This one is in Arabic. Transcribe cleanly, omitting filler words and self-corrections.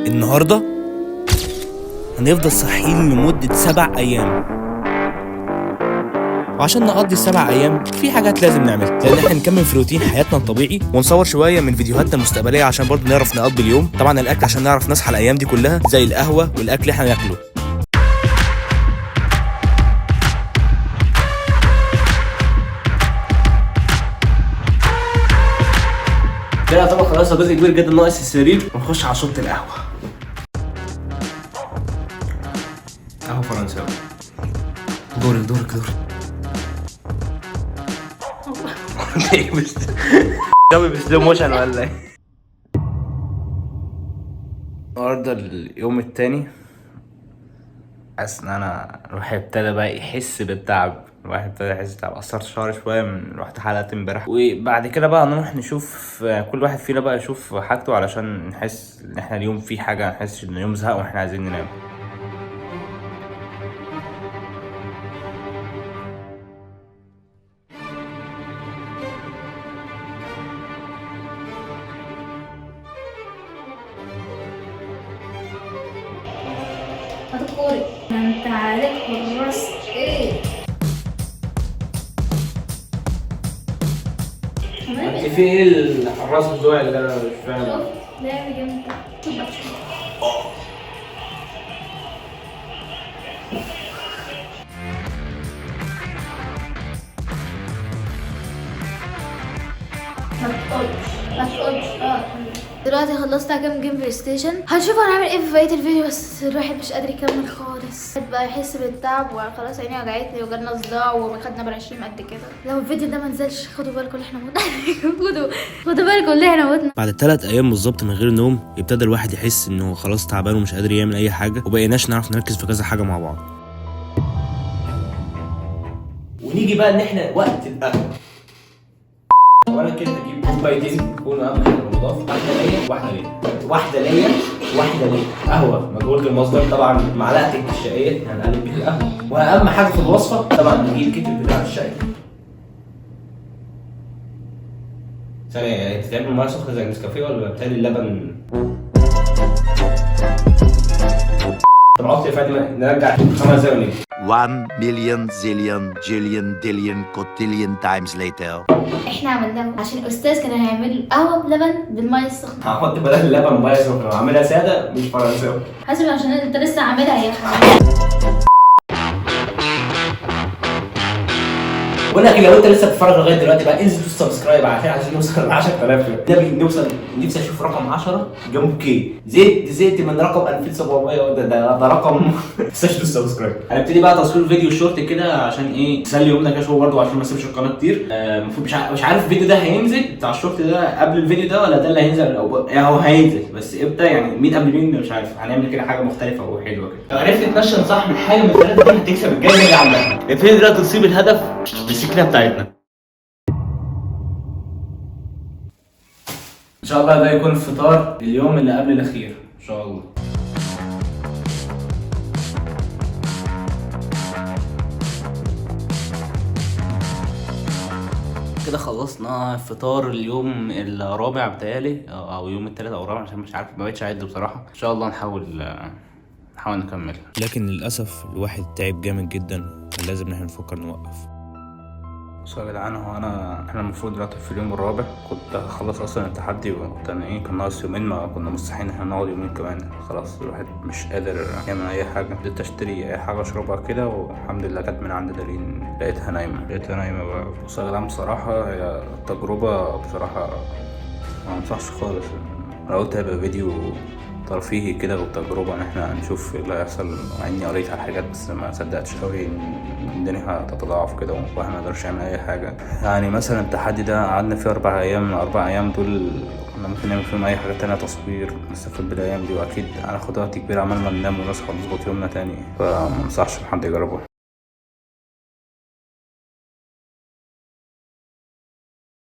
النهاردة هنفضل صاحيين لمدة 7 أيام، وعشان نقضي ال7 أيام في حاجات لازم نعملها، لأن احنا نكمل في روتين حياتنا الطبيعي ونصور شوية من فيديوهاتنا المستقبلية عشان برضه نعرف نقضي اليوم. طبعا الأكل عشان نعرف نصحى الأيام دي كلها، زي القهوة والأكل اللي احنا ناكله. كده طبعا خلاص جزء كبير جدا ناقص السرير، ونخش على شوط القهوه. قهوه فرنساوي. دورك ايه بس جابي بسلو موشن ولا ايه؟ النهارده اليوم التاني، حاسس ان انا الواحد ابتدى بقى يحس بالتعب. قصرت شعري شويه من رحت حلقت امبارح، وبعد كده بقى نروح نشوف كل واحد فينا بقى يشوف حاجته علشان نحس ان احنا اليوم في حاجه، نحسش ان اليوم زهق واحنا عايزين ننام. هتقولي ما انت عليك حراس ايه؟ انت في ايه الحراس بتوعي اللي انا مش فاهم؟ شوف لعبة جامدة. شوف بقى شوف. ما تقولش دلوقتي خلصت كام جيم بلاي ستيشن. هنشوف هنعمل ايه في بقيه الفيديو، بس الواحد مش قادر يكمل خالص، بقى يحس بالتعب وخلاص عيني وجعتني وجالنا صداع وخدنا برشيم قد كده. لو الفيديو ده منزلش خدوا بالكم اللي احنا متنا خدوا بالكم اللي احنا متنا. بعد 3 أيام بالظبط من غير نوم، ابتدى الواحد يحس انه خلاص تعبان ومش قادر يعمل اي حاجه، وبقيناش نعرف نركز في كذا حاجه مع بعض. ونيجي بقى ان احنا وقت القهوه. وانا كده هجيب كوبايتين يكونوا اهم حاجه نضاف، واحده ليا قهوه مجهوله المصدر، طبعا معلقتك الشايه هنقلب بيها القهوه. واهم حاجه في الوصفه طبعا نجيب كتب بتاع الشاي. ثانيه، بتتعمل ميه سخنه زي النسكافيه ولا بتهيألي اللبن؟ طب عطي يا فادي نرجع 5 ثواني. 1 million zillion jillion dillion cotillion times later. احنا عملناه عشان الاستاذ كان هيعمل قهوه بلبن بالميه السخنه. هحط بدل اللبن ميه سخنه وهعملها ساده مش فرنساوي. حسب عشان انت لسه عاملها يا حبيبي. بقول لك لو انت لسه بتتفرج لغايه دلوقتي بقى انزل دوس سبسكرايب عشان عايزين نوصل ل 10000. نبي نوصل، نفسي اشوف رقم 10 جنب كي. زهقت من رقم 2700 ده رقم. بس دوس سبسكرايب. هنبتدي بقى تصوير فيديو شورت كده عشان ايه نسلي يومنا كده شويه برضه، عشان ما اسيبش القناه كتير. المفروض مش عارف الفيديو ده هينزل بتاع الشورت ده قبل الفيديو ده ولا ده اللي هينزل، او يعني هو هينزل بس امتى، يعني مين قبل مين مش عارف. هنعمل كده حاجه مختلفه وحلوه كده. لو عرفت تنشن صح من حاجه من الثلاثه دي هتكسب الجايزه اللي عندك. ابتدي دلوقتي تصيب الهدف بالسكينه بتاعتنا. ان شاء الله ده يكون الفطار اليوم اللي قبل الاخير ان شاء الله. كده خلصنا فطار اليوم الرابع بتهيألي، او يوم الثالث او الرابع عشان مش عارف، ما بقتش اعد بصراحه. ان شاء الله نحاول نكملها. لكن للاسف الواحد تعب جامد جدا، كان لازم احنا نفكر نوقف. بصوا يا جدعان، هو احنا المفروض دلوقتي في اليوم الرابع. كنت هخلص اصلا التحدي، وكنت انا كان ناقص يومين، ما كنا مستحيل احنا نقعد يومين كمان. خلاص الواحد مش قادر يعمل اي حاجه. بديت اشتري اي حاجه اشربها كده، والحمد لله جت من عند دارين لقيتها نايمه بقى. بصوا يا جدعان، بصراحه هي تجربه بصراحه ما انصحش خالص. انا قلت هيبقى فيديو ترفيهي كده وتجربة ان احنا نشوف اللي هيحصل، مع اني قريت على حاجات بس ما صدقتش قوي ان الدنيا هتتضاعف كده والواحد ما يقدرش يعمل اي حاجة. يعني مثلا التحدي ده قعدنا فيه 4 ايام، 4 ايام دول كنا ممكن نعمل فيهم اي حاجة تانية، تصوير، نستفاد بالايام دي، واكيد هناخد وقت كبير عمال ما ننام ونصحى نظبط يومنا تاني. فمنصحش حد يجربه.